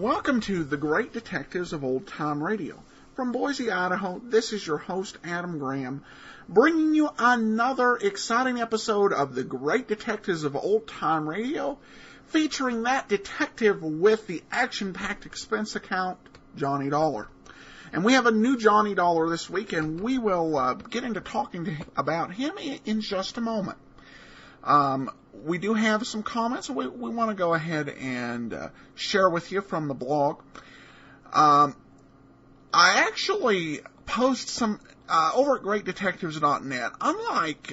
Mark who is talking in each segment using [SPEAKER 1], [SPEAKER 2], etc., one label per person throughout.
[SPEAKER 1] Welcome to The Great Detectives of Old Time Radio. From Boise, Idaho, this is your host, Adam Graham, bringing you another exciting episode of The Great Detectives of Old Time Radio, featuring that detective with the action-packed expense account, Johnny Dollar. And we have a new Johnny Dollar this week, and we will get into talking about him in just a moment. We do have some comments we want to go ahead and share with you from the blog. I actually post some over at greatdetectives.net. Unlike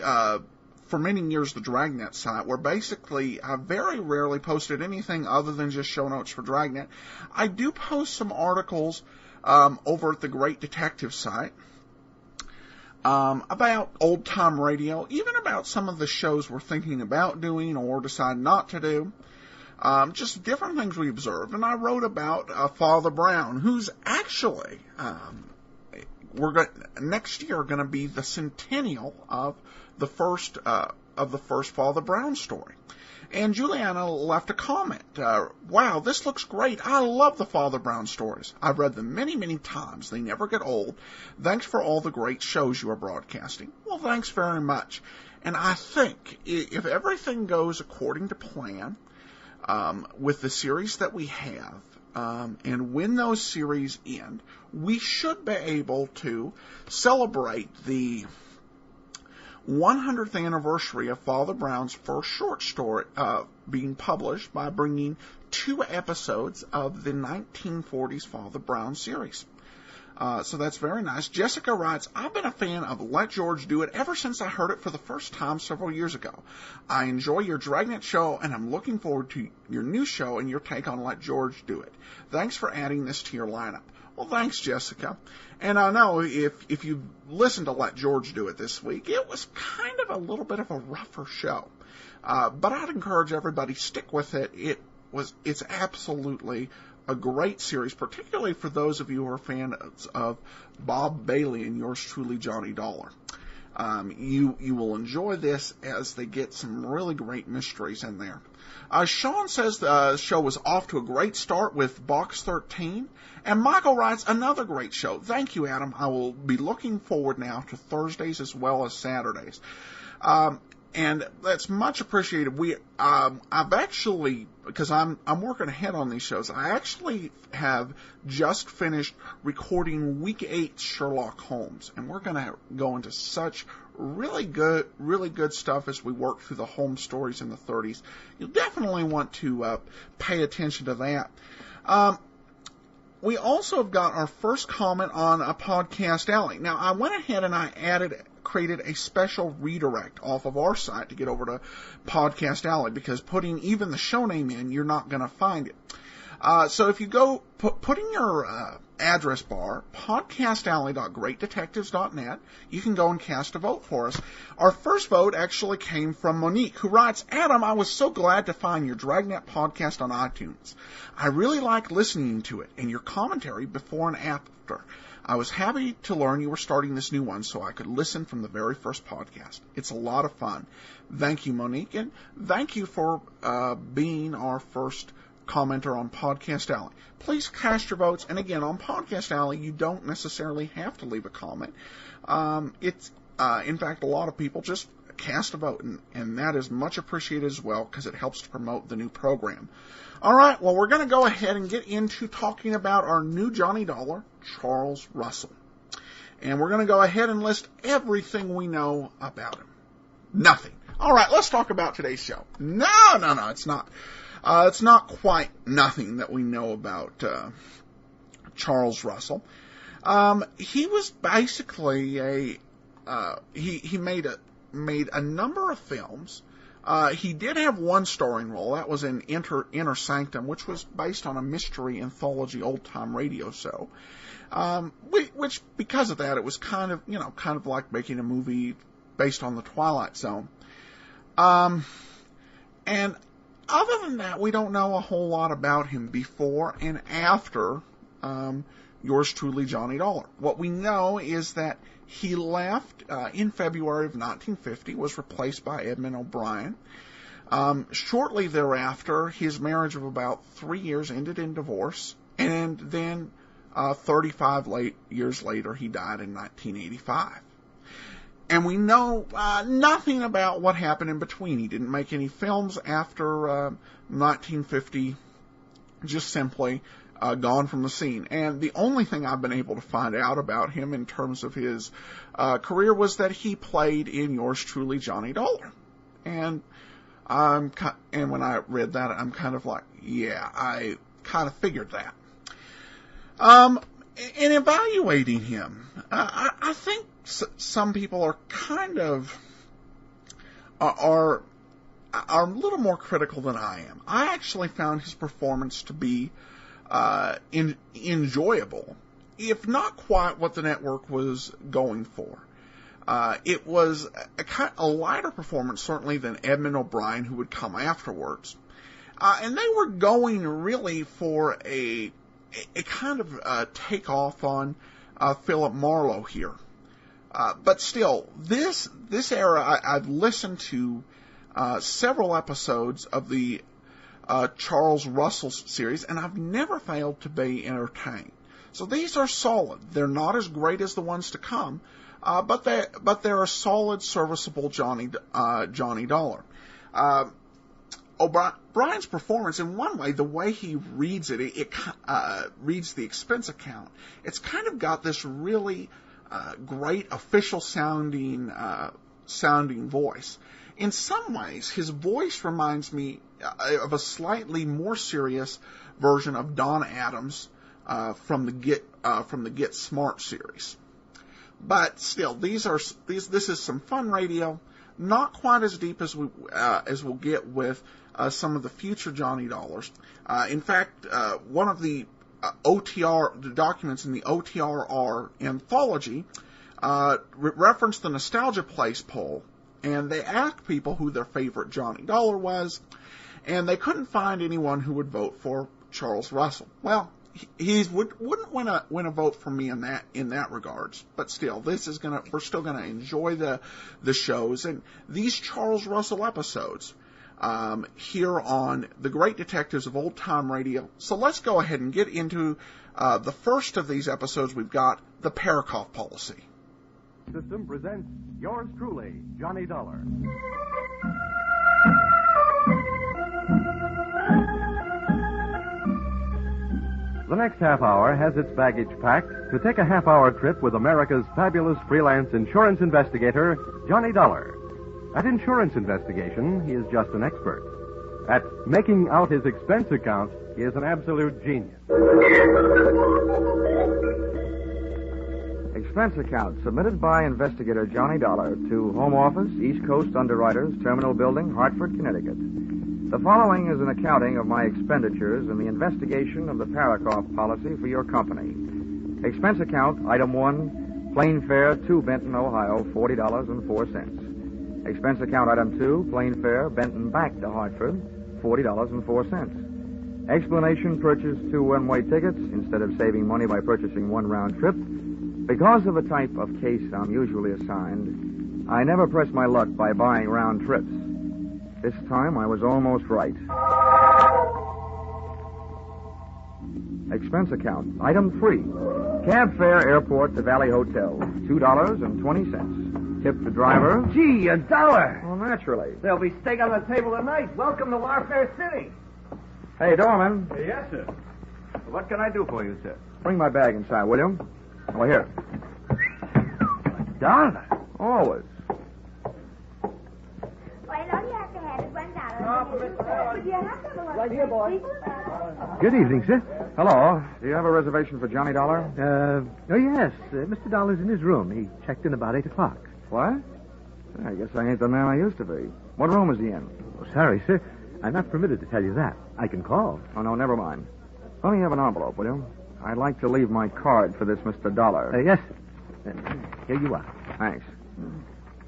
[SPEAKER 1] for many years the Dragnet site, where basically I very rarely posted anything other than just show notes for Dragnet, I do post some articles over at the Great Detective site. About old-time radio, even about some of the shows we're thinking about doing or decide not to do. Just different things we observed. And I wrote about Father Brown, who's actually, next year going to be the centennial of the first Father Brown story. And Juliana left a comment. Wow, this looks great. I love the Father Brown stories. I've read them many, many times. They never get old. Thanks for all the great shows you are broadcasting. Well, thanks very much. And I think if everything goes according to plan, with the series that we have, and when those series end, we should be able to celebrate the 100th anniversary of Father Brown's first short story being published by bringing 2 episodes of the 1940s Father Brown series. So that's very nice. Jessica writes, I've been a fan of Let George Do It ever since I heard it for the first time several years ago. I enjoy your Dragnet show, and I'm looking forward to your new show and your take on Let George Do It. Thanks for adding this to your lineup. Well, thanks, Jessica. And I know if you listened to Let George Do It this week, it was kind of a little bit of a rougher show. But I'd encourage everybody stick with it. It's absolutely a great series, particularly for those of you who are fans of Bob Bailey and yours truly, Johnny Dollar. You will enjoy this as they get some really great mysteries in there. Sean says the show was off to a great start with Box 13. And Michael writes, another great show. Thank you, Adam. I will be looking forward now to Thursdays as well as Saturdays. And that's much appreciated. I've actually, because I'm working ahead on these shows, I actually have just finished recording week 8 Sherlock Holmes, and we're going to go into such really good stuff as we work through the Holmes stories in the 30s. You'll definitely want to pay attention to that. We also have got our first comment on a Podcast Alley. Now, I went ahead and I created a special redirect off of our site to get over to Podcast Alley, because putting even the show name in, you're not going to find it. So if you go, put in your address bar, podcastalley.greatdetectives.net, you can go and cast a vote for us. Our first vote actually came from Monique, who writes, Adam, I was so glad to find your Dragnet podcast on iTunes. I really like listening to it and your commentary before and after. I was happy to learn you were starting this new one so I could listen from the very first podcast. It's a lot of fun. Thank you, Monique, and thank you for being our first commenter on Podcast Alley. Please cast your votes, and again, on Podcast Alley, you don't necessarily have to leave a comment. In fact, a lot of people just cast a vote, and that is much appreciated as well, because it helps to promote the new program. All right, well, we're going to go ahead and get into talking about our new Johnny Dollar, Charles Russell. And we're going to go ahead and list everything we know about him. Nothing. All right, let's talk about today's show. No, it's not. It's not quite nothing that we know about Charles Russell. He was basically he made a number of films. He did have one starring role. That was in Inner Sanctum, which was based on a mystery anthology old-time radio show. Which, because of that, it was kind of like making a movie based on the Twilight Zone. And other than that, we don't know a whole lot about him before and after Yours Truly, Johnny Dollar. What we know is that he left in February of 1950, was replaced by Edmund O'Brien. Shortly thereafter, his marriage of about 3 years ended in divorce, and then 35 years later, he died in 1985. And we know nothing about what happened in between. He didn't make any films after 1950, just simply gone from the scene. And the only thing I've been able to find out about him in terms of his career was that he played in Yours Truly, Johnny Dollar. And when I read that, I'm kind of like, yeah, I kind of figured that. In evaluating him, I think some people are kind of are a little more critical than I am. I actually found his performance to be enjoyable, if not quite what the network was going for. It was a lighter performance, certainly, than Edmund O'Brien, who would come afterwards. And they were going really for a kind of takeoff on Philip Marlowe here. But still, this era, I've listened to several episodes of the Charles Russell series, and I've never failed to be entertained. So these are solid. They're not as great as the ones to come, but they're a solid, serviceable Johnny Dollar. O'Brien's performance, in one way, the way he reads it reads the expense account. It's kind of got this really great official sounding voice. In some ways, his voice reminds me of a slightly more serious version of Don Adams from the Get Smart series. But still, this is some fun radio. Not quite as deep as we'll get with some of the future Johnny Dollars. In fact, one of the the documents in the OTRR anthology referenced the Nostalgia Place poll, and they asked people who their favorite Johnny Dollar was, and they couldn't find anyone who would vote for Charles Russell. Well, he wouldn't win a vote from me in that regards, but still, we're still gonna enjoy the shows and these Charles Russell episodes here on The Great Detectives of Old Time Radio. So let's go ahead and get into the first of these episodes. We've got the Parikoff policy.
[SPEAKER 2] System presents Yours Truly, Johnny Dollar. The next half hour has its baggage packed to take a half-hour trip with America's fabulous freelance insurance investigator, Johnny Dollar. At insurance investigation, he is just an expert. At making out his expense account, he is an absolute genius.
[SPEAKER 3] Expense account submitted by investigator Johnny Dollar to Home Office, East Coast Underwriters, Terminal Building, Hartford, Connecticut. The following is an accounting of my expenditures in the investigation of the Parikoff policy for your company. Expense account, item 1, plane fare to Benton, Ohio, $40.04. Expense account, item 2, plane fare, Benton back to Hartford, $40.04. Explanation, purchase 2 one-way tickets instead of saving money by purchasing one round trip. Because of the type of case I'm usually assigned, I never press my luck by buying round trips. This time I was almost right. Expense account, item 3. Cab fare, airport to Valley Hotel, $2.20. Tip the driver.
[SPEAKER 4] Gee, $1.
[SPEAKER 3] Well, naturally.
[SPEAKER 4] There'll be steak on the table tonight. Welcome to Warfare City.
[SPEAKER 3] Hey, doorman.
[SPEAKER 4] Yes, sir. What can I do for you, sir?
[SPEAKER 3] Bring my bag inside, will you? Oh, here.
[SPEAKER 4] $1.
[SPEAKER 3] Always.
[SPEAKER 5] Well, all you have to have is $1. Would you have to have a
[SPEAKER 4] Right here, boy.
[SPEAKER 3] Good evening, sir. Hello. Do you have a reservation for Johnny Dollar?
[SPEAKER 6] Oh, yes. Mr. Dollar's in his room. He checked in about 8 o'clock.
[SPEAKER 3] What? I guess I ain't the man I used to be. What room is he in?
[SPEAKER 6] Oh, sorry, sir. I'm not permitted to tell you that. I can call.
[SPEAKER 3] Oh, no, never mind. Let me have an envelope, will you? I'd like to leave my card for this Mr. Dollar.
[SPEAKER 6] Yes. Here you are.
[SPEAKER 3] Thanks.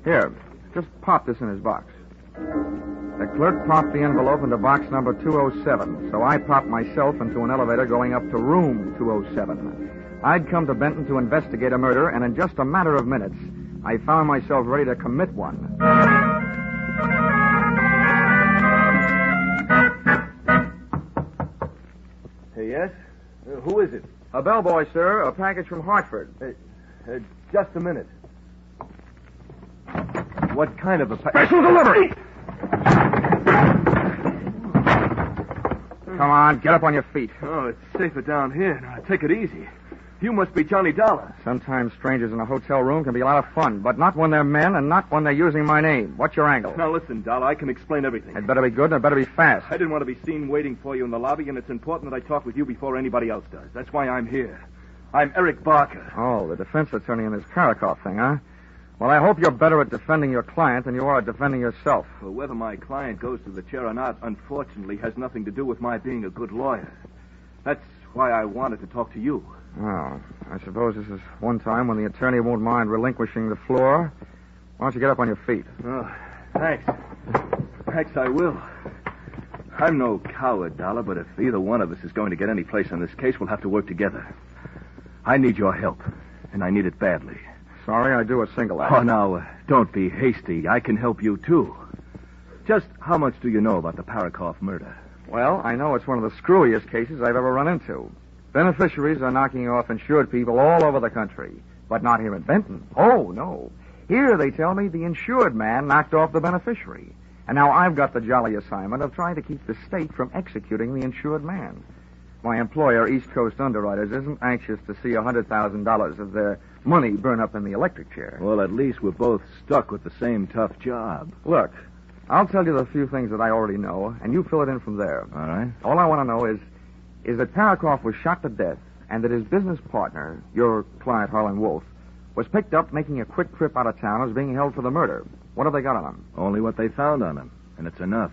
[SPEAKER 3] Here, just pop this in his box. The clerk popped the envelope into box number 207, so I popped myself into an elevator going up to room 207. I'd come to Benton to investigate a murder, and in just a matter of minutes, I found myself ready to commit one.
[SPEAKER 7] Hey, yes? Who is it?
[SPEAKER 3] A bellboy, sir. A package from Hartford.
[SPEAKER 7] Just a minute. What kind of a
[SPEAKER 3] Special delivery! Come on, get up on your feet.
[SPEAKER 7] Oh, it's safer down here. Now, take it easy. You must be Johnny Dollar.
[SPEAKER 3] Sometimes strangers in a hotel room can be a lot of fun, but not when they're men and not when they're using my name. What's your angle?
[SPEAKER 7] Now, listen, Dollar, I can explain everything.
[SPEAKER 3] It better be good and it better be fast.
[SPEAKER 7] I didn't want to be seen waiting for you in the lobby, and it's important that I talk with you before anybody else does. That's why I'm here. I'm Eric Barker.
[SPEAKER 3] Oh, the defense attorney in this Parikoff thing, huh? Well, I hope you're better at defending your client than you are at defending yourself.
[SPEAKER 7] Well, whether my client goes to the chair or not, unfortunately, has nothing to do with my being a good lawyer. That's why I wanted to talk to you.
[SPEAKER 3] Oh, I suppose this is one time when the attorney won't mind relinquishing the floor. Why don't you get up on your feet?
[SPEAKER 7] Oh, thanks. Thanks, I will. I'm no coward, Dollar, but if either one of us is going to get any place on this case, we'll have to work together. I need your help, and I need it badly.
[SPEAKER 3] Sorry, I do a single act.
[SPEAKER 7] Oh, now, don't be hasty. I can help you, too. Just how much do you know about the Parikoff murder?
[SPEAKER 3] Well, I know it's one of the screwiest cases I've ever run into. Beneficiaries are knocking off insured people all over the country, but not here in Benton. Oh, no. Here, they tell me, the insured man knocked off the beneficiary. And now I've got the jolly assignment of trying to keep the state from executing the insured man. My employer, East Coast Underwriters, isn't anxious to see $100,000 of their money burn up in the electric chair.
[SPEAKER 7] Well, at least we're both stuck with the same tough job.
[SPEAKER 3] Look, I'll tell you the few things that I already know, and you fill it in from there.
[SPEAKER 7] All right.
[SPEAKER 3] All I want to know is that Parikoff was shot to death and that his business partner, your client Harlan Wolf, was picked up making a quick trip out of town as being held for the murder. What have they got on him?
[SPEAKER 7] Only what they found on him, and it's enough.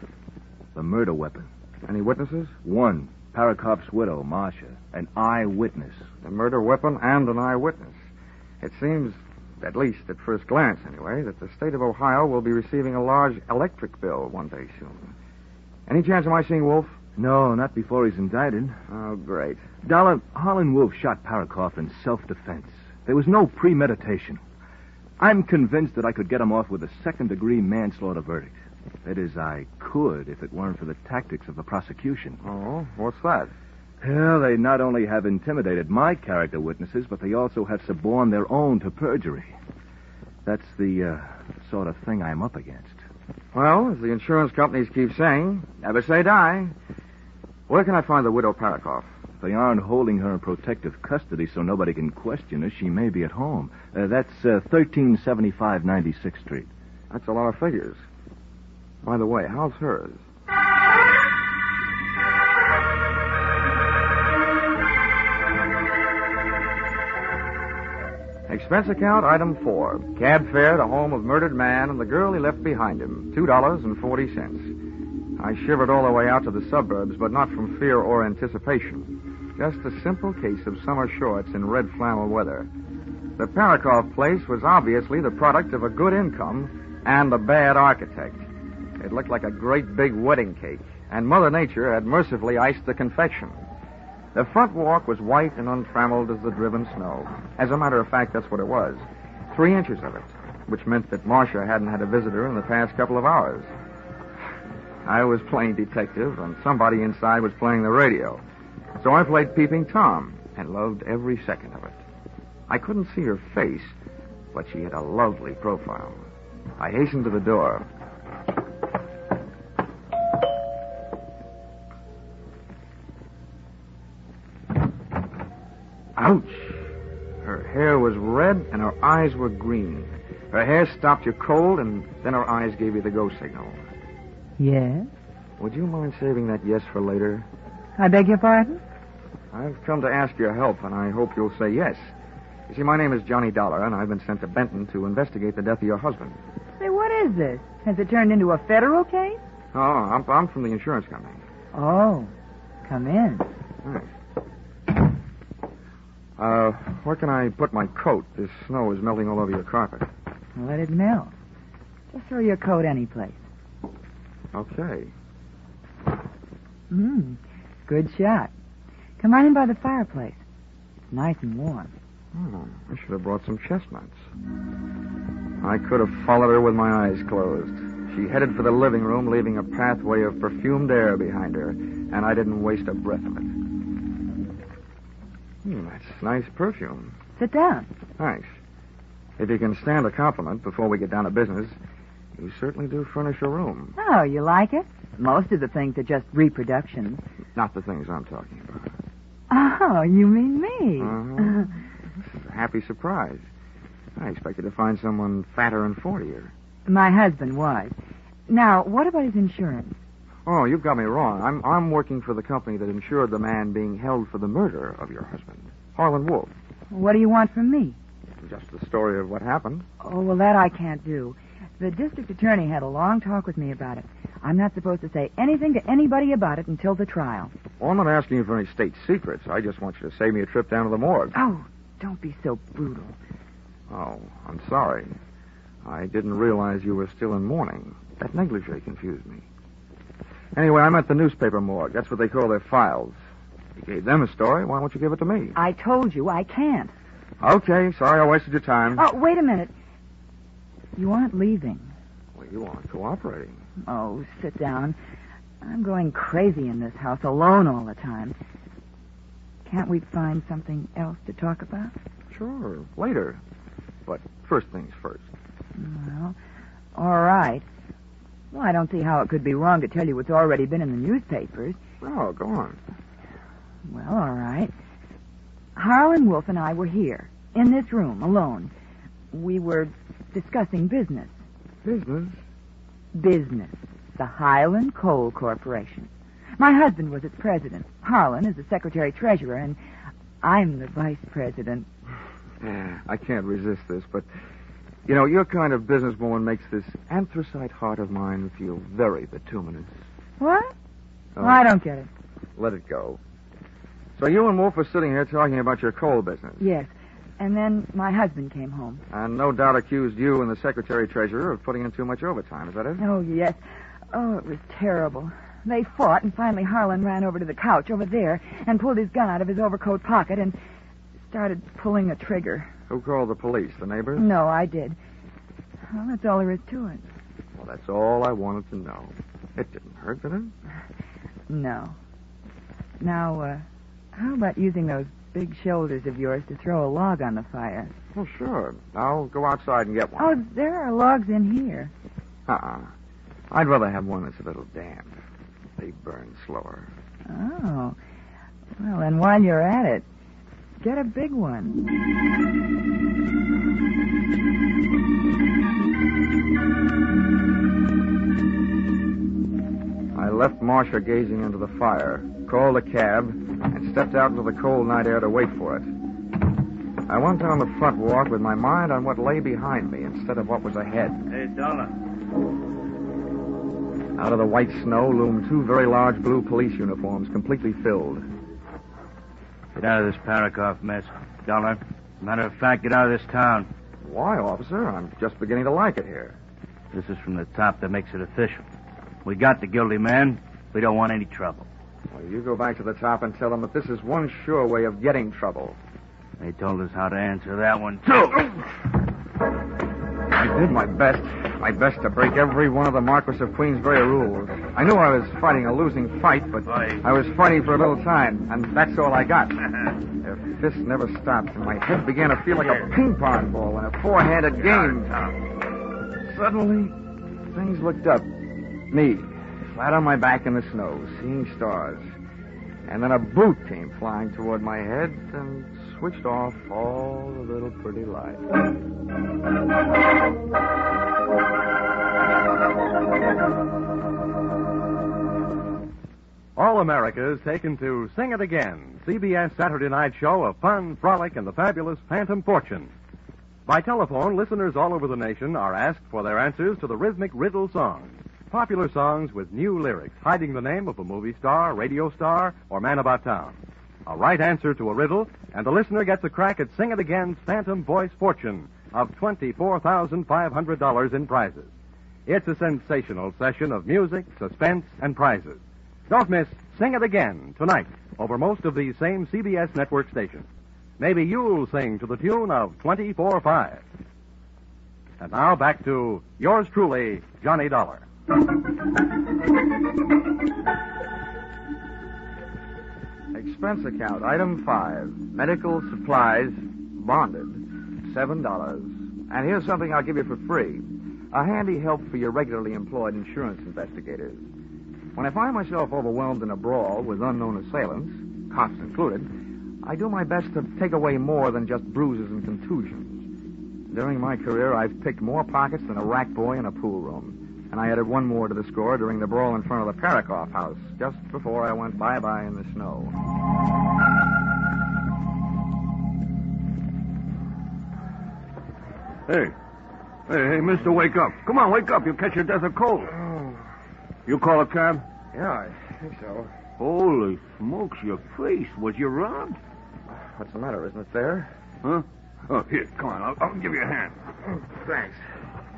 [SPEAKER 7] The murder weapon.
[SPEAKER 3] Any witnesses?
[SPEAKER 7] One. Parikoff's widow, Marcia. An eyewitness.
[SPEAKER 3] A murder weapon and an eyewitness. It seems, at least at first glance anyway, that the state of Ohio will be receiving a large electric bill one day soon. Any chance of my seeing Wolf?
[SPEAKER 7] No, not before he's indicted.
[SPEAKER 3] Oh, great.
[SPEAKER 7] Dollar, Harlan Wolf shot Parikoff in self-defense. There was no premeditation. I'm convinced that I could get him off with a second-degree manslaughter verdict. That is, I could if it weren't for the tactics of the prosecution.
[SPEAKER 3] Oh, what's that?
[SPEAKER 7] Well, they not only have intimidated my character witnesses, but they also have suborned their own to perjury. That's the sort of thing I'm up against.
[SPEAKER 3] Well, as the insurance companies keep saying, never say die. Where can I find the widow Parikoff?
[SPEAKER 7] If they aren't holding her in protective custody so nobody can question her, she may be at home. That's 1375 96th Street.
[SPEAKER 3] That's a lot of figures. By the way, how's hers? Expense account, item 4. Cab fare to home of murdered man and the girl he left behind him, $2.40. I shivered all the way out to the suburbs, but not from fear or anticipation. Just a simple case of summer shorts in red flannel weather. The Parikoff place was obviously the product of a good income and a bad architect. It looked like a great big wedding cake, and Mother Nature had mercifully iced the confection. The front walk was white and untrammeled as the driven snow. As a matter of fact, that's what it was. 3 inches of it, which meant that Marcia hadn't had a visitor in the past couple of hours. I was playing detective, and somebody inside was playing the radio. So I played Peeping Tom, and loved every second of it. I couldn't see her face, but she had a lovely profile. I hastened to the door. Ouch! Her hair was red and her eyes were green. Her hair stopped you cold and then her eyes gave you the go signal.
[SPEAKER 8] Yes?
[SPEAKER 3] Would you mind saving that yes for later?
[SPEAKER 8] I beg your pardon?
[SPEAKER 3] I've come to ask your help and I hope you'll say yes. You see, my name is Johnny Dollar and I've been sent to Benton to investigate the death of your husband.
[SPEAKER 8] Say, what is this? Has it turned into a federal case?
[SPEAKER 3] Oh, I'm from the insurance company.
[SPEAKER 8] Oh, come in.
[SPEAKER 3] Thanks. Where can I put my coat? This snow is melting all over your carpet.
[SPEAKER 8] Let it melt. Just throw your coat anyplace.
[SPEAKER 3] Okay.
[SPEAKER 8] Good shot. Come on in by the fireplace. It's nice and warm.
[SPEAKER 3] Oh, I should have brought some chestnuts. I could have followed her with my eyes closed. She headed for the living room, leaving a pathway of perfumed air behind her, and I didn't waste a breath of it. That's nice perfume.
[SPEAKER 8] Sit down.
[SPEAKER 3] Thanks. If you can stand a compliment before we get down to business, you certainly do furnish a room.
[SPEAKER 8] Oh, you like it? Most of the things are just reproductions.
[SPEAKER 3] Not the things I'm talking about.
[SPEAKER 8] Oh, you mean me?
[SPEAKER 3] It's a happy surprise. I expected to find someone fatter and 40er.
[SPEAKER 8] My husband was. Now, what about his insurance?
[SPEAKER 3] Oh, you've got me wrong. I'm working for the company that insured the man being held for the murder of your husband, Harlan Wolf.
[SPEAKER 8] What do you want from me?
[SPEAKER 3] Just the story of what happened.
[SPEAKER 8] Oh, well, that I can't do. The district attorney had a long talk with me about it. I'm not supposed to say anything to anybody about it until the trial.
[SPEAKER 3] Well, I'm not asking you for any state secrets. I just want you to save me a trip down to the morgue.
[SPEAKER 8] Oh, don't be so brutal.
[SPEAKER 3] Oh, I'm sorry. I didn't realize you were still in mourning. That negligee confused me. Anyway, I'm at the newspaper morgue. That's what they call their files. You gave them a story. Why won't you give it to me?
[SPEAKER 8] I told you I can't.
[SPEAKER 3] Okay, sorry I wasted your time.
[SPEAKER 8] Oh, wait a minute. You aren't leaving.
[SPEAKER 3] Well, you aren't cooperating.
[SPEAKER 8] Oh, sit down. I'm going crazy in this house, alone all the time. Can't we find something else to talk about?
[SPEAKER 3] Sure, later. But first things first.
[SPEAKER 8] Well, all right. Well, I don't see how it could be wrong to tell you what's already been in the newspapers.
[SPEAKER 3] Oh, go on.
[SPEAKER 8] Well, all right. Harlan Wolf and I were here, in this room, alone. We were discussing business.
[SPEAKER 3] Business?
[SPEAKER 8] Business. The Highland Coal Corporation. My husband was its president. Harlan is the secretary-treasurer, and I'm the vice president.
[SPEAKER 3] I can't resist this, but, you know, your kind of businesswoman makes this anthracite heart of mine feel very bituminous.
[SPEAKER 8] What?
[SPEAKER 3] Oh,
[SPEAKER 8] Well, I don't get it.
[SPEAKER 3] Let it go. So you and Wolf are sitting here talking about your coal business.
[SPEAKER 8] Yes. And then my husband came home.
[SPEAKER 3] And no doubt accused you and the secretary-treasurer of putting in too much overtime. Is that it?
[SPEAKER 8] Oh, yes. Oh, it was terrible. They fought, and finally Harlan ran over to the couch over there and pulled his gun out of his overcoat pocket and started pulling a trigger.
[SPEAKER 3] Who called the police? The neighbors?
[SPEAKER 8] No, I did. Well, that's all there is to it.
[SPEAKER 3] Well, that's all I wanted to know. It didn't hurt, did it?
[SPEAKER 8] No. Now, how about using those big shoulders of yours to throw a log on the fire?
[SPEAKER 3] Well, sure. I'll go outside and get one.
[SPEAKER 8] Oh, there are logs in here.
[SPEAKER 3] I'd rather have one that's a little damp. They burn slower.
[SPEAKER 8] Oh. Well, then while you're at it, get a big one.
[SPEAKER 3] I left Marcia gazing into the fire, called a cab, and stepped out into the cold night air to wait for it. I went down the front walk with my mind on what lay behind me instead of what was ahead.
[SPEAKER 4] Hey, Donna.
[SPEAKER 3] Out of the white snow loomed two very large blue police uniforms, completely filled.
[SPEAKER 4] Get out of this Parikoff mess, Dollar. Matter of fact, get out of this town.
[SPEAKER 3] Why, officer? I'm just beginning to like it here.
[SPEAKER 4] This is from the top that makes it official. We got the guilty man. We don't want any trouble.
[SPEAKER 3] Well, you go back to the top and tell them that this is one sure way of getting trouble.
[SPEAKER 4] They told us how to answer that one, too.
[SPEAKER 3] I did my best to break every one of the Marquis of Queensberry rules. I knew I was fighting a losing fight, but I was fighting for a little time, and that's all I got. Their fists never stopped, and my head began to feel like a ping pong ball in a four-handed game. Suddenly, things looked up. Me, flat on my back in the snow, seeing stars. And then a boot came flying toward my head and switched off all the little pretty lights.
[SPEAKER 2] All America is taken to Sing It Again, CBS Saturday night show of fun, frolic, and the fabulous Phantom Fortune. By telephone, listeners all over the nation are asked for their answers to the rhythmic riddle song. Popular songs with new lyrics hiding the name of a movie star, radio star, or man about town. A right answer to a riddle, and the listener gets a crack at Sing It Again's phantom voice fortune of $24,500 in prizes. It's a sensational session of music, suspense, and prizes. Don't miss Sing It Again tonight over most of these same CBS network stations. Maybe you'll sing to the tune of 24-5. And now back to yours truly, Johnny Dollar.
[SPEAKER 3] Expense account, item 5. Medical supplies, bonded, $7. And here's something I'll give you for free. A handy help for your regularly employed insurance investigators. When I find myself overwhelmed in a brawl with unknown assailants, cops included, I do my best to take away more than just bruises and contusions. During my career, I've picked more pockets than a rack boy in a pool room. And I added one more to the score during the brawl in front of the Parikoff house, just before I went bye-bye in the snow.
[SPEAKER 4] Hey, mister, wake up. Come on, wake up. You'll catch your death of cold.
[SPEAKER 3] Oh.
[SPEAKER 4] You call a cab?
[SPEAKER 3] Yeah, I think so.
[SPEAKER 4] Holy smokes, your face. Was you robbed?
[SPEAKER 3] What's the matter? Isn't it there?
[SPEAKER 4] Huh? Oh, here, come on. I'll give you a hand.
[SPEAKER 3] Thanks.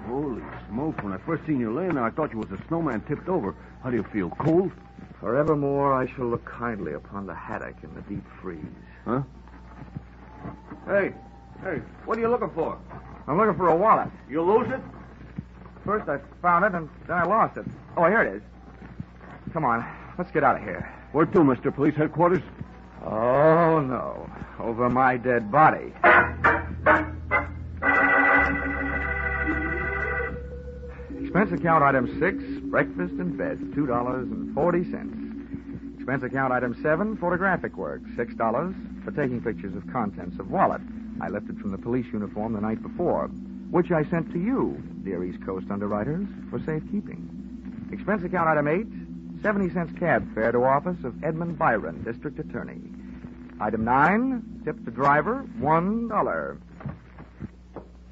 [SPEAKER 4] Holy smokes, when I first seen you laying there, I thought you was a snowman tipped over. How do you feel, cold?
[SPEAKER 3] Forevermore, I shall look kindly upon the haddock in the deep freeze.
[SPEAKER 4] Huh? Hey, what are you looking for?
[SPEAKER 3] I'm looking for a wallet.
[SPEAKER 4] You lose it?
[SPEAKER 3] First I found it, and then I lost it. Oh, here it is. Come on, let's get out of here.
[SPEAKER 4] Where to, Mr. Police Headquarters?
[SPEAKER 3] Oh, no. Over my dead body. Expense account item 6, breakfast and bed, $2.40. Expense account item 7, photographic work, $6 for taking pictures of contents of wallet I lifted from the police uniform the night before, which I sent to you, dear East Coast underwriters, for safekeeping. Expense account item 8, 70 cents cab fare to office of Edmund Byron, district attorney. Item 9, tip the driver, $1.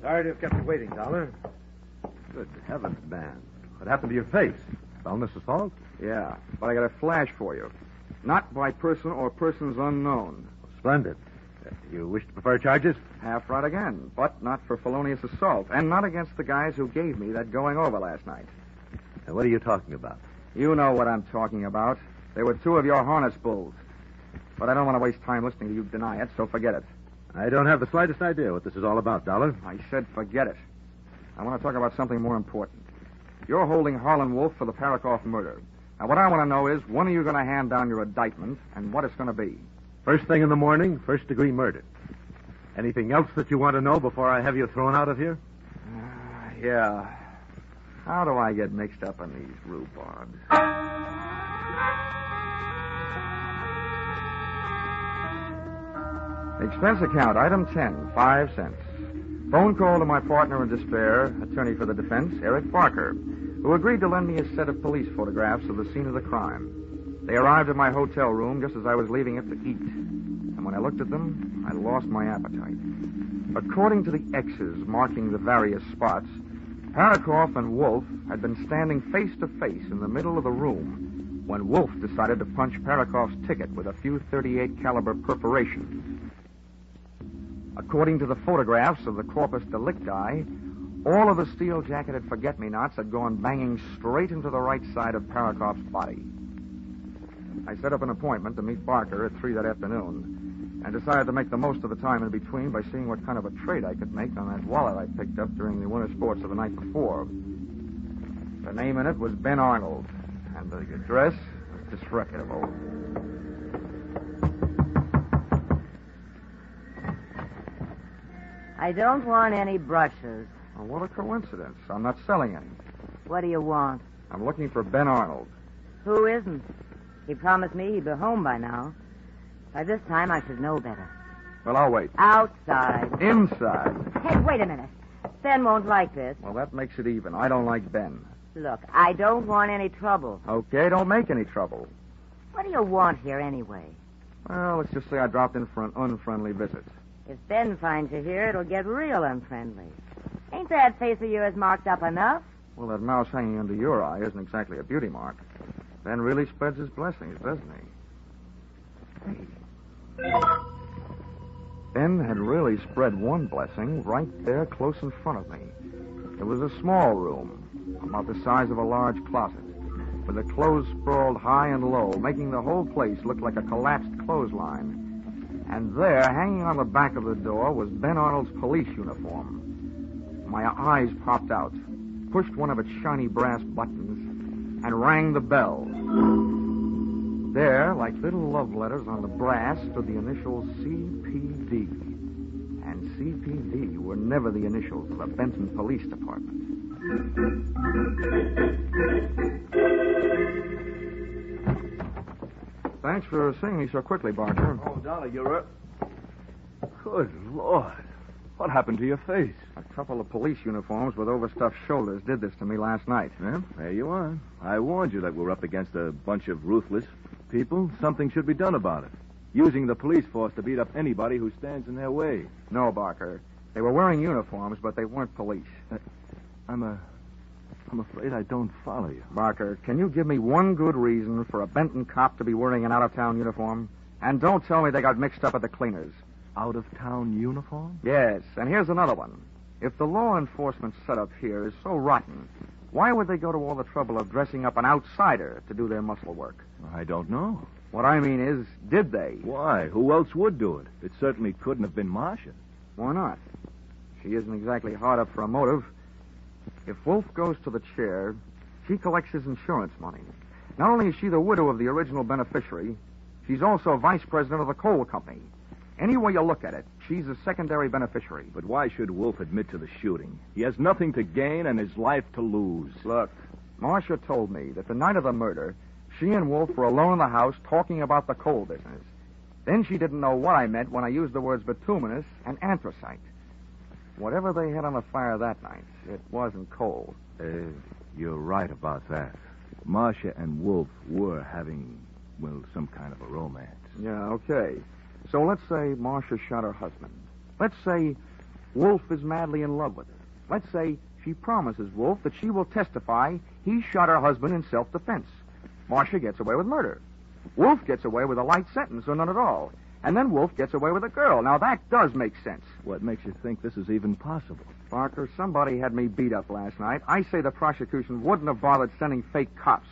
[SPEAKER 6] Sorry to have kept you waiting, Dollar. Good heavens, man. What happened to your face? Illness assault?
[SPEAKER 3] Yeah, but I got a flash for you. Not by person or persons unknown.
[SPEAKER 6] Splendid. You wish to prefer charges?
[SPEAKER 3] Half right again, but not for felonious assault, and not against the guys who gave me that going over last night.
[SPEAKER 6] Now, what are you talking about?
[SPEAKER 3] You know what I'm talking about. They were 2 of your harness bulls. But I don't want to waste time listening to you deny it, so forget it.
[SPEAKER 6] I don't have the slightest idea what this is all about, Dollar.
[SPEAKER 3] I said forget it. I want to talk about something more important. You're holding Harlan Wolf for the Parikoff murder. Now, what I want to know is, when are you going to hand down your indictment, and what it's going to be?
[SPEAKER 6] First thing in the morning, first-degree murder. Anything else that you want to know before I have you thrown out of here?
[SPEAKER 3] Yeah. How do I get mixed up in these rhubarbs? Expense account, item 10, 5 cents. Phone call to my partner in despair, attorney for the defense, Eric Barker, who agreed to lend me a set of police photographs of the scene of the crime. They arrived at my hotel room just as I was leaving it to eat. And when I looked at them, I lost my appetite. According to the X's marking the various spots, Parikoff and Wolf had been standing face to face in the middle of the room when Wolf decided to punch Parikoff's ticket with a few .38 caliber perforations. According to the photographs of the corpus delicti, all of the steel-jacketed forget-me-nots had gone banging straight into the right side of Parikoff's body. I set up an appointment to meet Barker at 3 that afternoon and decided to make the most of the time in between by seeing what kind of a trade I could make on that wallet I picked up during the winter sports of the night before. The name in it was Ben Arnold, and the address was disreputable.
[SPEAKER 9] I don't want any brushes.
[SPEAKER 3] Well, what a coincidence. I'm not selling any.
[SPEAKER 9] What do you want?
[SPEAKER 3] I'm looking for Ben Arnold.
[SPEAKER 9] Who isn't? He promised me he'd be home by now. By this time, I should know better.
[SPEAKER 3] Well, I'll wait.
[SPEAKER 9] Outside.
[SPEAKER 3] Inside.
[SPEAKER 9] Hey, wait a minute. Ben won't like this.
[SPEAKER 3] Well, that makes it even. I don't like Ben.
[SPEAKER 9] Look, I don't want any trouble.
[SPEAKER 3] Okay, don't make any trouble.
[SPEAKER 9] What do you want here anyway?
[SPEAKER 3] Well, let's just say I dropped in for an unfriendly visit.
[SPEAKER 9] If Ben finds you here, it'll get real unfriendly. Ain't that face of yours marked up enough?
[SPEAKER 3] Well, that mouse hanging under your eye isn't exactly a beauty mark. Ben really spreads his blessings, doesn't he? Ben had really spread one blessing right there close in front of me. It was a small room, about the size of a large closet, with the clothes sprawled high and low, making the whole place look like a collapsed clothesline. And there, hanging on the back of the door, was Ben Arnold's police uniform. My eyes popped out, pushed one of its shiny brass buttons, and rang the bell. There, like little love letters on the brass, stood the initials CPD. And CPD were never the initials of the Benton Police Department. Thanks for seeing me so quickly, Barker.
[SPEAKER 7] Oh, Dollar, you're up. Good Lord. What happened to your face?
[SPEAKER 3] A couple of police uniforms with overstuffed shoulders did this to me last night.
[SPEAKER 7] Well, there you are. I warned you that we're up against a bunch of ruthless people. Something should be done about it. Using the police force to beat up anybody who stands in their way.
[SPEAKER 3] No, Barker. They were wearing uniforms, but they weren't police.
[SPEAKER 7] I'm afraid I don't follow you.
[SPEAKER 3] Barker, can you give me one good reason for a Benton cop to be wearing an out-of-town uniform? And don't tell me they got mixed up at the cleaners.
[SPEAKER 7] Out-of-town uniform?
[SPEAKER 3] Yes, and here's another one. If the law enforcement setup here is so rotten, why would they go to all the trouble of dressing up an outsider to do their muscle work?
[SPEAKER 7] I don't know.
[SPEAKER 3] What I mean is, did they?
[SPEAKER 7] Why? Who else would do it? It certainly couldn't have been Marcia.
[SPEAKER 3] Why not? She isn't exactly hard up for a motive. If Wolf goes to the chair, she collects his insurance money. Not only is she the widow of the original beneficiary, she's also vice president of the coal company. Any way you look at it, she's a secondary beneficiary.
[SPEAKER 7] But why should Wolf admit to the shooting? He has nothing to gain and his life to lose.
[SPEAKER 3] Look, Marcia told me that the night of the murder, she and Wolf were alone in the house talking about the coal business. Then she didn't know what I meant when I used the words bituminous and anthracite. Whatever they had on the fire that night, it wasn't coal.
[SPEAKER 7] You're right about that. Marcia and Wolf were having, well, some kind of a romance.
[SPEAKER 3] Yeah, okay. So let's say Marcia shot her husband. Let's say Wolf is madly in love with her. Let's say she promises Wolf that she will testify he shot her husband in self-defense. Marcia gets away with murder. Wolf gets away with a light sentence or none at all. And then Wolf gets away with a girl. Now, that does make sense.
[SPEAKER 7] What makes you think this is even possible?
[SPEAKER 3] Barker, somebody had me beat up last night. I say the prosecution wouldn't have bothered sending fake cops.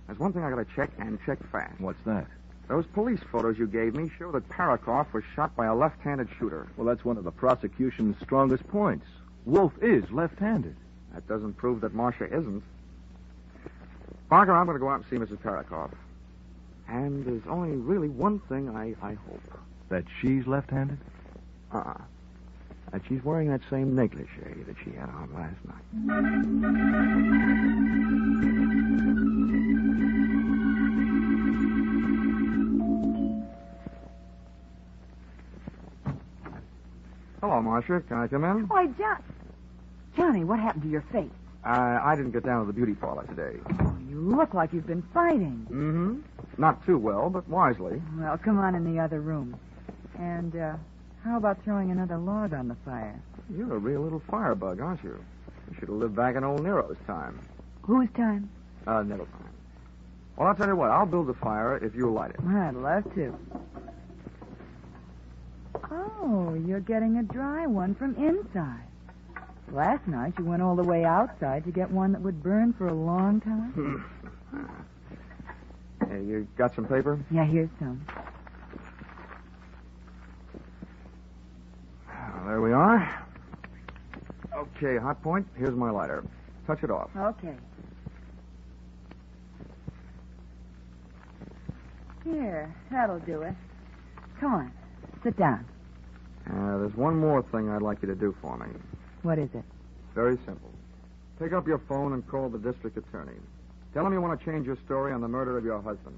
[SPEAKER 3] There's one thing I got to check, and check fast.
[SPEAKER 7] What's that?
[SPEAKER 3] Those police photos you gave me show that Parikoff was shot by a left-handed shooter.
[SPEAKER 7] Well, that's one of the prosecution's strongest points. Wolf is left-handed.
[SPEAKER 3] That doesn't prove that Marcia isn't. Barker, I'm going to go out and see Mrs. Parikoff. And there's only really one thing I hope.
[SPEAKER 7] That she's left-handed?
[SPEAKER 3] That she's wearing that same negligee that she had on last night. Hello, Marcia. Can I come in?
[SPEAKER 8] Why, Johnny, what happened to your face?
[SPEAKER 3] I didn't get down to the beauty parlor today.
[SPEAKER 8] Oh, you look like you've been fighting.
[SPEAKER 3] Mm-hmm. Not too well, but wisely.
[SPEAKER 8] Well, come on in the other room. And, how about throwing another log on the fire?
[SPEAKER 3] You're a real little firebug, aren't you? You should have lived back in old Nero's time.
[SPEAKER 8] Whose time?
[SPEAKER 3] Never mind. Well, I'll tell you what. I'll build the fire if you'll light it.
[SPEAKER 8] I'd love to. Oh, you're getting a dry one from inside. Last night you went all the way outside to get one that would burn for a long time.
[SPEAKER 3] Hey, you got some paper?
[SPEAKER 8] Yeah, here's some.
[SPEAKER 3] There we are. Okay, hot point. Here's my lighter. Touch it off.
[SPEAKER 8] Okay. Here, that'll do it. Come on, sit down.
[SPEAKER 3] There's one more thing I'd like you to do for me.
[SPEAKER 8] What is it?
[SPEAKER 3] Very simple. Pick up your phone and call the district attorney. Tell him you want to change your story on the murder of your husband.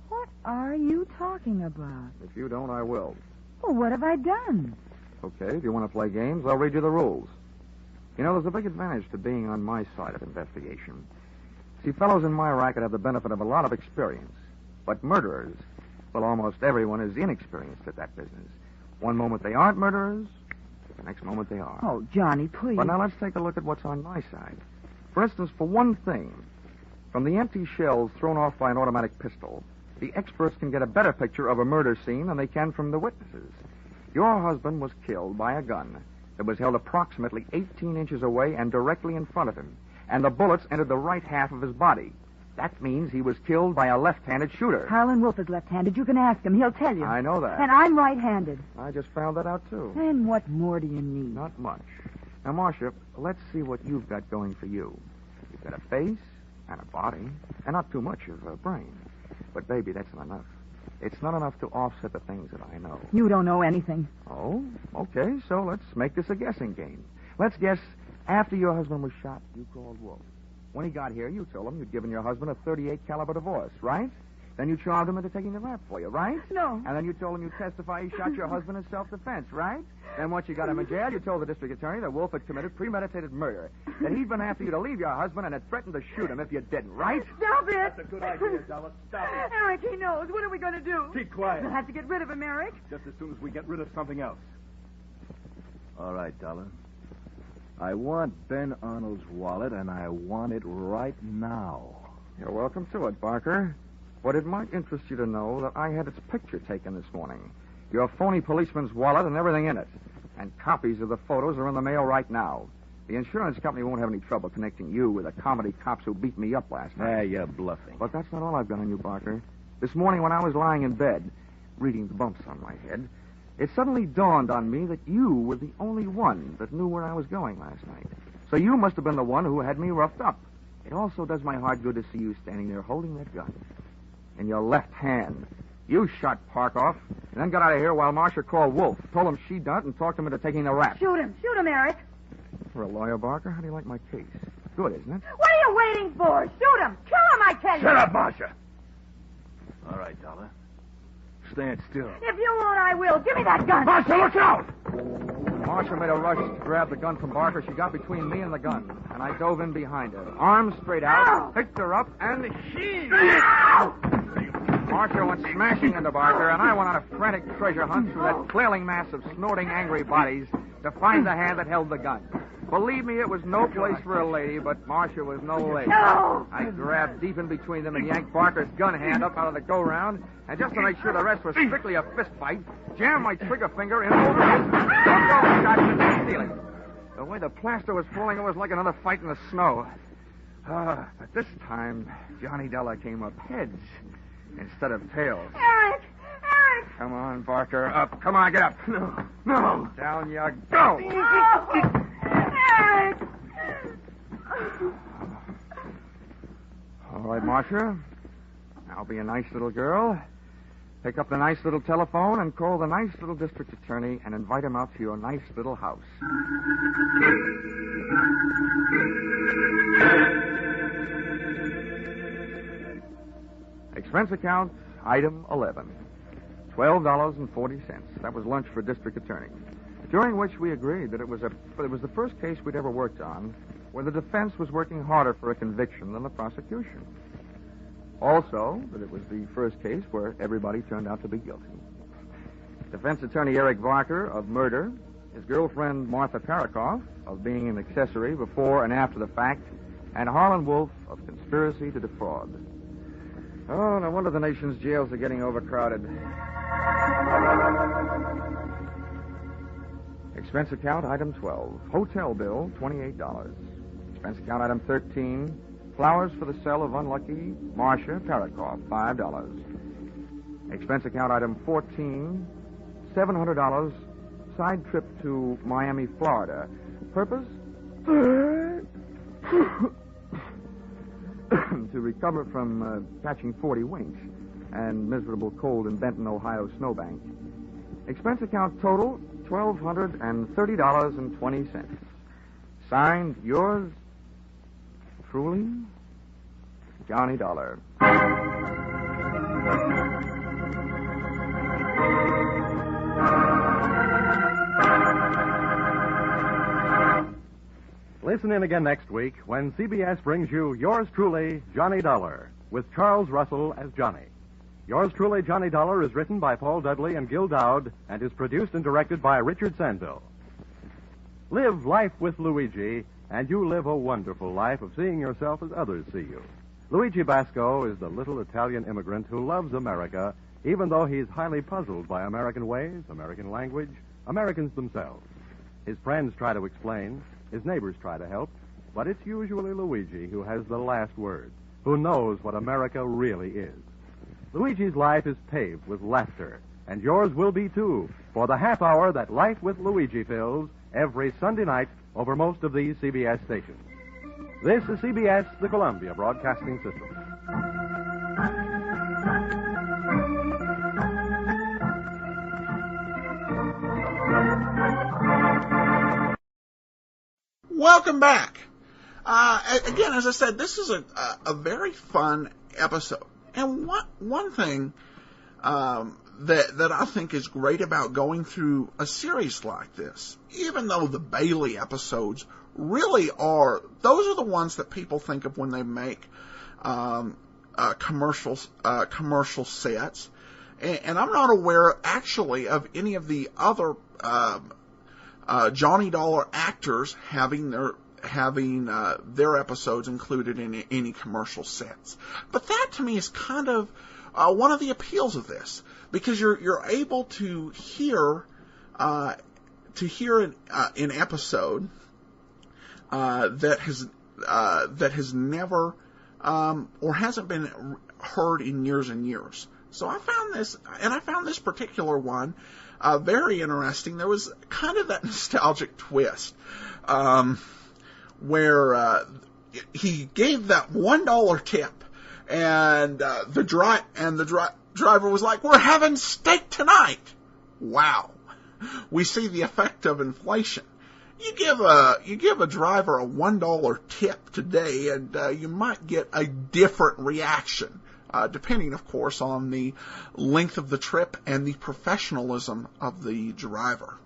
[SPEAKER 8] What are you talking about?
[SPEAKER 3] If you don't, I will.
[SPEAKER 8] Well, what have I done?
[SPEAKER 3] Okay, if you want to play games, I'll read you the rules. You know, there's a big advantage to being on my side of investigation. See, fellows in my racket have the benefit of a lot of experience. But murderers, well, almost everyone is inexperienced at that business. One moment they aren't murderers, the next moment they are.
[SPEAKER 8] Oh, Johnny, please.
[SPEAKER 3] But now let's take a look at what's on my side. For instance, for one thing, from the empty shells thrown off by an automatic pistol, the experts can get a better picture of a murder scene than they can from the witnesses. Your husband was killed by a gun that was held approximately 18 inches away and directly in front of him, and the bullets entered the right half of his body. That means he was killed by a left-handed shooter.
[SPEAKER 8] Harlan Wolf is left-handed. You can ask him. He'll tell you.
[SPEAKER 3] I know that.
[SPEAKER 8] And I'm right-handed.
[SPEAKER 3] I just found that out, too.
[SPEAKER 8] And what more do you need?
[SPEAKER 3] Not much. Now, Marcia, let's see what you've got going for you. You've got a face and a body, and not too much of a brain. But, baby, that's not enough. It's not enough to offset the things that I know.
[SPEAKER 8] You don't know anything.
[SPEAKER 3] Oh, okay, so let's make this a guessing game. Let's guess after your husband was shot, you called Wolf. When he got here, you told him you'd given your husband a .38 caliber divorce, right? Then you charmed him into taking the rap for you, right?
[SPEAKER 8] No.
[SPEAKER 3] And then you told him you'd testify he shot your husband in self-defense, right? Then once you got him in jail, you told the district attorney that Wolf had committed premeditated murder, that he'd been after you to leave your husband and had threatened to shoot him if you didn't, right?
[SPEAKER 8] Stop it!
[SPEAKER 6] That's a good idea, Dollar. Stop it.
[SPEAKER 8] Eric, he knows. What are we going to do?
[SPEAKER 6] Keep quiet.
[SPEAKER 8] We'll have to get rid of him, Eric.
[SPEAKER 6] Just as soon as we get rid of something else.
[SPEAKER 7] All right, Dollar. I want Ben Arnold's wallet, and I want it right now.
[SPEAKER 3] You're welcome to it, Barker. But it might interest you to know that I had its picture taken this morning. Your phony policeman's wallet and everything in it. And copies of the photos are in the mail right now. The insurance company won't have any trouble connecting you with the comedy cops who beat me up last night.
[SPEAKER 7] You're bluffing.
[SPEAKER 3] But that's not all I've got on you, Barker. This morning when I was lying in bed, reading the bumps on my head, it suddenly dawned on me that you were the only one that knew where I was going last night. So you must have been the one who had me roughed up. It also does my heart good to see you standing there holding that gun in your left hand. You shot Parikoff and then got out of here while Marcia called Wolf, told him she'd done it, and talked him into taking the rap.
[SPEAKER 8] Shoot him, Eric.
[SPEAKER 3] For a lawyer, Barker, how do you like my case? Good, isn't it?
[SPEAKER 8] What are you waiting for? Shoot him. Kill him, I tell you.
[SPEAKER 7] Shut up, Marcia. All right, Dollar. Stand still.
[SPEAKER 8] If you won't, I will. Give me that gun.
[SPEAKER 7] Marcia, look out!
[SPEAKER 3] Marcia made a rush to grab the gun from Barker. She got between me and the gun, and I dove in behind her, arms straight out, picked her up, and she... Marcia went smashing into Barker, and I went on a frantic treasure hunt through that flailing mass of snorting, angry bodies to find the hand that held the gun. Believe me, it was no place for a lady, but Marcia was no lady.
[SPEAKER 8] No!
[SPEAKER 3] I grabbed deep in between them and yanked Barker's gun hand up out of the go-round, and just to make sure the rest was strictly a fist fight, jammed my trigger finger in over his shot into the ceiling. The way the plaster was falling, it was like another fight in the snow. But this time, Johnny Dollar came up heads instead of tails.
[SPEAKER 8] Eric!
[SPEAKER 3] Come on, Barker, up. Come on, get up. No. Down you go.
[SPEAKER 8] Eric!
[SPEAKER 3] All right, Marcia. Now be a nice little girl. Pick up the nice little telephone and call the nice little district attorney and invite him out to your nice little house. Expense account, item 11. $12.40. That was lunch for district attorney. During which we agreed that it was the first case we'd ever worked on where the defense was working harder for a conviction than the prosecution. Also, that it was the first case where everybody turned out to be guilty. Defense attorney Eric Barker of murder, his girlfriend Martha Parikoff of being an accessory before and after the fact, and Harlan Wolf of conspiracy to defraud. Oh, no wonder the nation's jails are getting overcrowded. Expense account, item 12. Hotel bill, $28. Expense account, item 13. Flowers for the sale of unlucky Marcia Parikoff, $5. Expense account, item 14. $700. Side trip to Miami, Florida. Purpose? To recover from catching 40 winks and miserable cold in Benton, Ohio snowbank. Expense account total, $1,230.20. Signed, yours truly, Johnny Dollar.
[SPEAKER 2] Listen in again next week when CBS brings you yours truly, Johnny Dollar, with Charles Russell as Johnny. Yours truly, Johnny Dollar, is written by Paul Dudley and Gil Dowd and is produced and directed by Richard Sandville. Live life with Luigi, and you live a wonderful life of seeing yourself as others see you. Luigi Basco is the little Italian immigrant who loves America, even though he's highly puzzled by American ways, American language, Americans themselves. His friends try to explain, his neighbors try to help, but it's usually Luigi who has the last word, who knows what America really is. Luigi's life is paved with laughter, and yours will be too, for the half hour that Life with Luigi fills every Sunday night over most of these CBS stations. This is CBS, the Columbia Broadcasting System.
[SPEAKER 1] Welcome back. Again, as I said, this is a very fun episode. And one thing that I think is great about going through a series like this, even though the Bailey episodes really are, those are the ones that people think of when they make commercial sets. And I'm not aware, actually, of any of the other Johnny Dollar actors having their episodes included in any commercial sets. But that, to me, is kind of one of the appeals of this, because you're able to hear an episode that has never or hasn't been heard in years and years. So I found this particular one very interesting. There was kind of that nostalgic twist where he gave that $1 tip, and the driver was like, "We're having steak tonight." Wow, we see the effect of inflation. You give a driver a $1 tip today, and you might get a different reaction, depending, of course, on the length of the trip and the professionalism of the driver.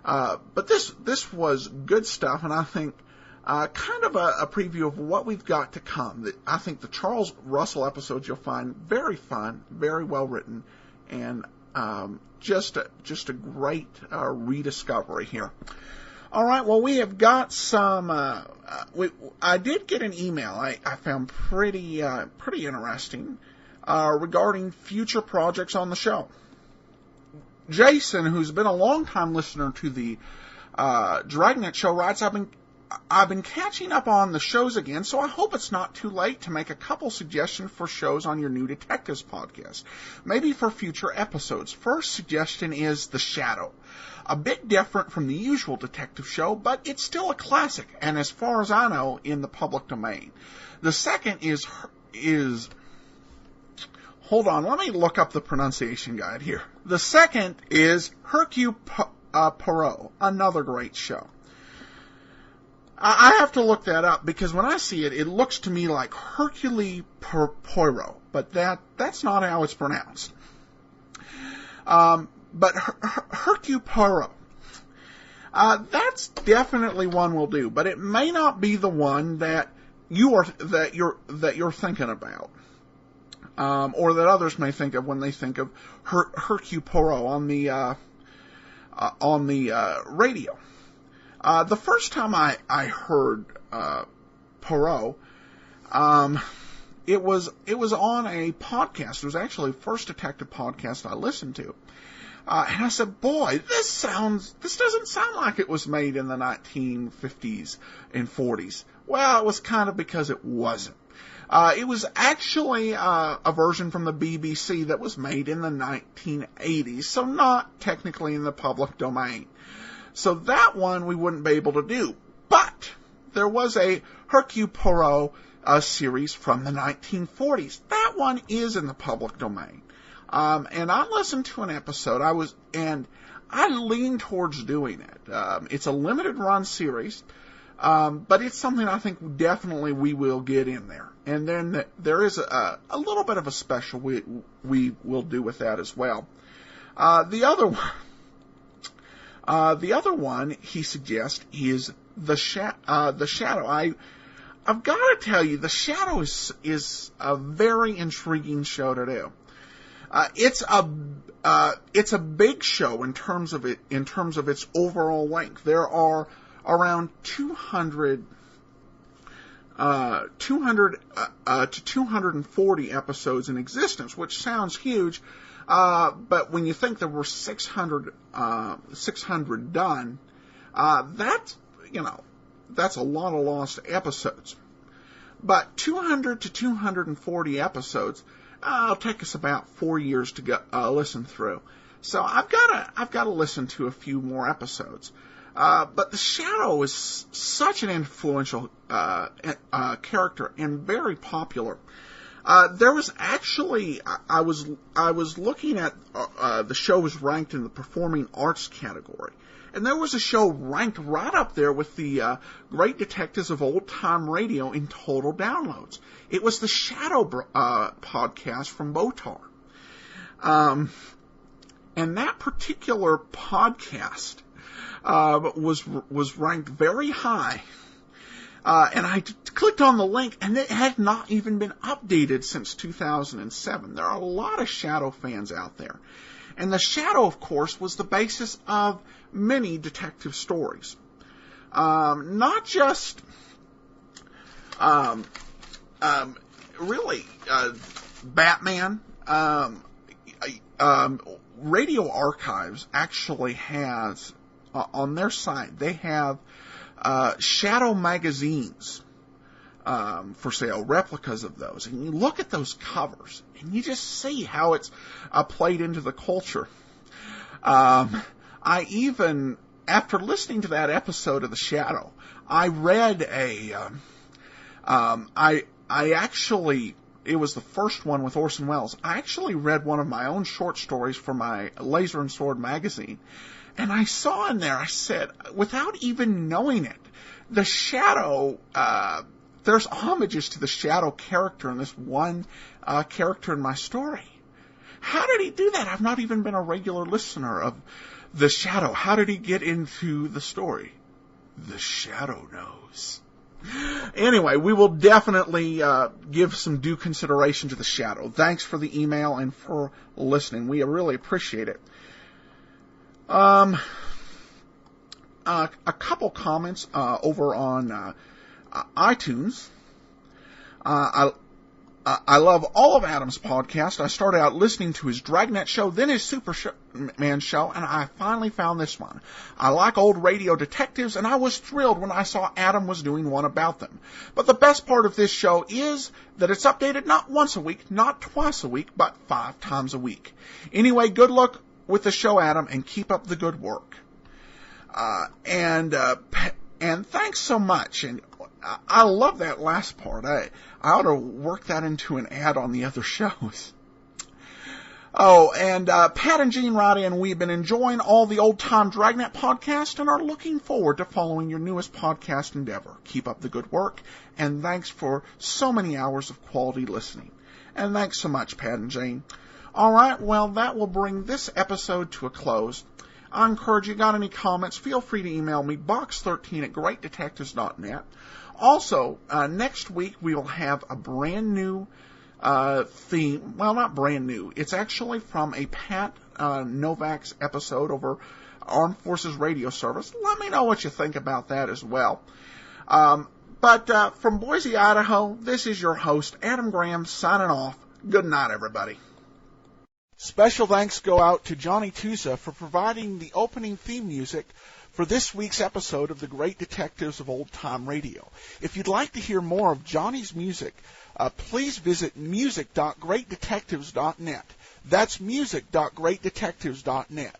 [SPEAKER 1] But this was good stuff, and I think kind of a preview of what we've got to come. I think the Charles Russell episodes you'll find very fun, very well written, and just a great rediscovery here. All right, well, we have got some. I did get an email I found pretty interesting regarding future projects on the show. Jason, who's been a long-time listener to the Dragnet Show, writes, I've been catching up on the shows again, so I hope it's not too late to make a couple suggestions for shows on your new Detectives podcast, maybe for future episodes. First suggestion is The Shadow. A bit different from the usual detective show, but it's still a classic, and as far as I know, in the public domain. The second is hold on, let me look up the pronunciation guide here. The second is Hercule Poirot, another great show. I have to look that up, because when I see it, it looks to me like Hercule Poirot, but that's not how it's pronounced. But Hercule Poirot, that's definitely one we'll do, but it may not be the one that you're thinking about, or that others may think of when they think of Hercule Poirot on the radio. The first time I heard Poirot, it was on a podcast. It was actually the first detective podcast I listened to. And I said, boy, this doesn't sound like it was made in the 1950s and 40s. Well, it was kind of because it wasn't. It was actually a version from the BBC that was made in the 1980s, so not technically in the public domain. So that one we wouldn't be able to do. But there was a Hercule Poirot series from the 1940s. That one is in the public domain. And I listened to an episode, I leaned towards doing it. It's a limited run series, but it's something I think definitely we will get in there. And then there is a little bit of a special we will do with that as well. The other one he suggests is The Shadow. I've got to tell you, The Shadow is a very intriguing show to do. It's a big show in terms of its overall length. There are around 200 to 240 episodes in existence, which sounds huge, but when you think there were 600 done, that's a lot of lost episodes. But 200 to 240 episodes, it'll take us about 4 years to go, listen through. So I've got to listen to a few more episodes. But The Shadow is such an influential character and very popular. There was actually, I was looking at the show was ranked in the performing arts category, and there was a show ranked right up there with the Great Detectives of Old Time Radio in total downloads. It was the Shadow podcast from Botar, and that particular podcast was ranked very high. And I clicked on the link, and it had not even been updated since 2007. There are a lot of Shadow fans out there. And The Shadow, of course, was the basis of many detective stories. Not just, Batman. Radio Archives actually has, on their site, they have Shadow magazines for sale, replicas of those. And you look at those covers, and you just see how it's played into the culture. I even, after listening to that episode of The Shadow, I read it was the first one with Orson Welles. I actually read one of my own short stories for my Laser and Sword magazine. And I saw in there, I said, without even knowing it, The Shadow, there's homages to the Shadow character in this one character in my story. How did he do that? I've not even been a regular listener of The Shadow. How did he get into the story? The Shadow knows. Anyway, we will definitely give some due consideration to The Shadow. Thanks for the email and for listening. We really appreciate it. A couple comments over on iTunes. I love all of Adam's podcast. I started out listening to his Dragnet show, then his Superman show, and I finally found this one. I like old radio detectives, and I was thrilled when I saw Adam was doing one about them. But the best part of this show is that it's updated not once a week, not twice a week, but 5 times a week. Anyway, good luck with the show, Adam, and keep up the good work. And thanks so much. And I love that last part. I ought to work that into an ad on the other shows. Oh, and Pat and Gene write in, we've been enjoying all the Old Time Dragnet podcast and are looking forward to following your newest podcast endeavor. Keep up the good work, and thanks for so many hours of quality listening. And thanks so much, Pat and Gene. All right, well, that will bring this episode to a close. I encourage you, got any comments, feel free to email me, box13@greatdetectives.net. Also, next week we will have a brand new theme. Well, not brand new. It's actually from a Pat Novak's episode over Armed Forces Radio Service. Let me know what you think about that as well. But from Boise, Idaho, this is your host, Adam Graham, signing off. Good night, everybody. Special thanks go out to Johnny Tusa for providing the opening theme music for this week's episode of The Great Detectives of Old Time Radio. If you'd like to hear more of Johnny's music, please visit music.greatdetectives.net. That's music.greatdetectives.net.